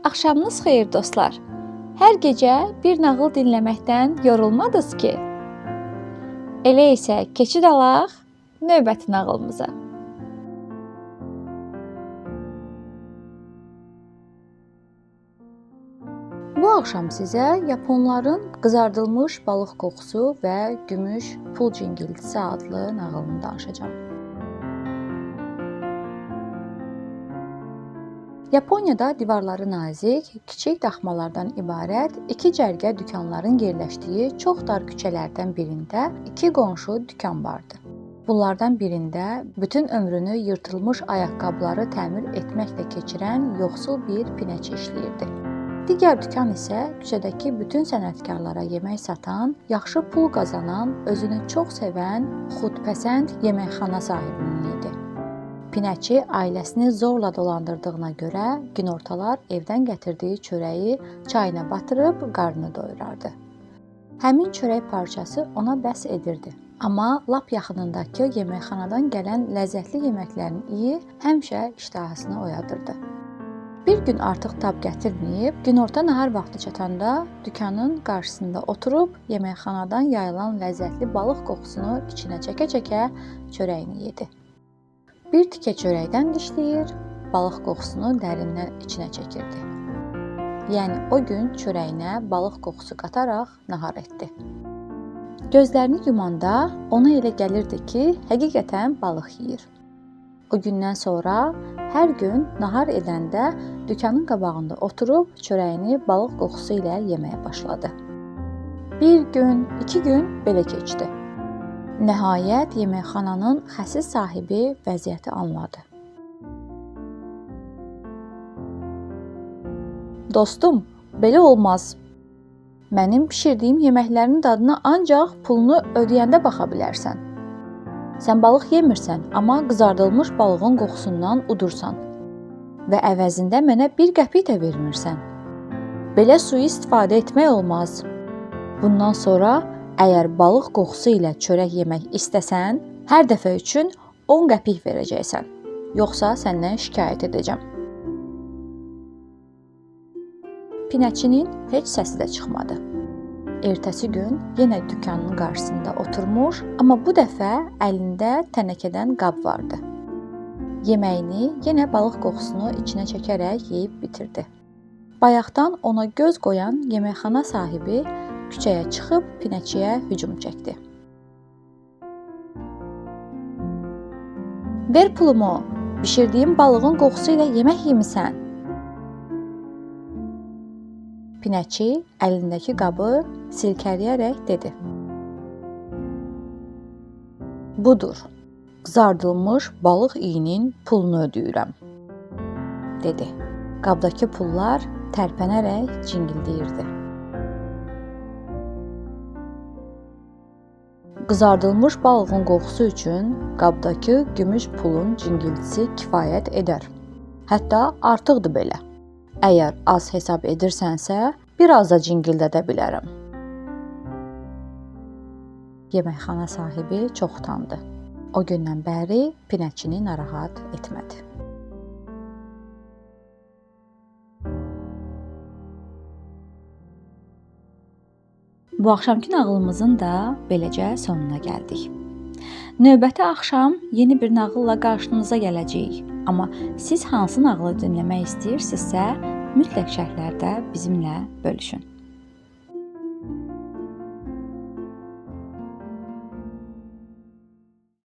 Axşamınız xeyir dostlar. Hər gecə bir nağıl dinləməkdən yorulmadınız ki? Elə isə keçid alaq növbəti nağılımıza. Bu axşam sizə Yaponların qızardılmış balıq qoxusu və gümüş pul cingiltisi adlı nağılını danışacağam. Yaponiyada divarları nazik, kiçik daxmalardan ibarət iki cərgə dükanların yerləşdiyi çox dar küçələrdən birində iki qonşu dükan vardı. Bunlardan birində bütün ömrünü yırtılmış ayaqqabıları təmir etməklə keçirən yoxsul bir pinəçi işləyirdi. Digər dükan isə küçədəki bütün sənətkarlara yemək satan, yaxşı pul qazanan, özünü çox sevən, xudpəsənd yeməkxana sahibinin idi. Pinəçi ailəsini zorla dolandırdığına görə günortalar evdən gətirdiyi çörəyi çayına batırıb qarnını doyurardı. Həmin çörək parçası ona bəs edirdi. Amma lap yaxınındakı yeməkxanadan gələn ləzzətli yeməklərin iyi həmişə iştahasını oyadırdı. Bir gün artıq tab gətirməyib, günorta nahar vaxtı çatanda dükanın qarşısında oturub yeməkxanadan yayılan ləzzətli balıq qoxusunu içinə çəkə-çəkə çörəyini yedi. Bir tikə çörəkdən dişləyir, balıq qoxusunu dərindən içinə çəkirdi. Yəni o gün çörəyinə balıq qoxusu qataraq nahar etdi. Gözlərini yumanda ona elə gəlirdi ki, həqiqətən balıq yeyir. O gündən sonra hər gün nahar edəndə dükanın qabağında oturub çörəyini balıq qoxusu ilə yeməyə başladı. Bir gün, 2 gün belə keçdi. Nəhayət yeməkxananın xəsis sahibi vəziyyəti anladı. Dostum, belə olmaz. Mənim bişirdiyim yeməklərin dadına ancaq pulunu ödəyəndə baxa bilərsən. Sən balıq yemirsən, amma qızardılmış balığın qoxusundan udursan və əvəzində mənə 1 qəpik də vermirsən. Belə sui-istifadə etmək olmaz. Bundan sonra əgər balıq qoxusu ilə çörək yemək istəsən, hər dəfə üçün 10 qəpik verəcəksən. Yoxsa səndən şikayət edəcəm. Pinəçinin heç səsi də çıxmadı. Ertəsi gün yenə dükanın qarşısında oturmuş, amma bu dəfə əlində tənəkədən qab vardı. Yeməyini yenə balıq qoxusunu içinə çəkərək yeyib bitirdi. Bayaqdan ona göz qoyan yeməkxana sahibi küçəyə çıxıb pinəçiyə hücum çəkdi. Ver pulumu, bişirdiyim balığın qoxusu ilə yemək yemisən. Pinəçi əlindəki qabı silkələyərək dedi. Budur, qızardılmış balıq iyinin pulunu ödəyirəm, dedi. Qabdakı pullar tərpənərək cingildəyirdi. Qızardılmış balığın qoxusu üçün qabdakı gümüş pulun cingiltisi kifayət edər. Hətta artıqdır belə. Əgər az hesab edirsənsə, biraz da cingildə bilərəm. Yeməkxana sahibi çox utandı. O gündən bəri pinəçini narahat etmədi. Bu axşamki nağılımızın da beləcə sonuna gəldik. Növbəti axşam yeni bir nağılla qarşınıza gələcəyik. Amma siz hansı nağılı dinləmək istəyirsinizsə, mütləq şərhlərdə bizimlə bölüşün.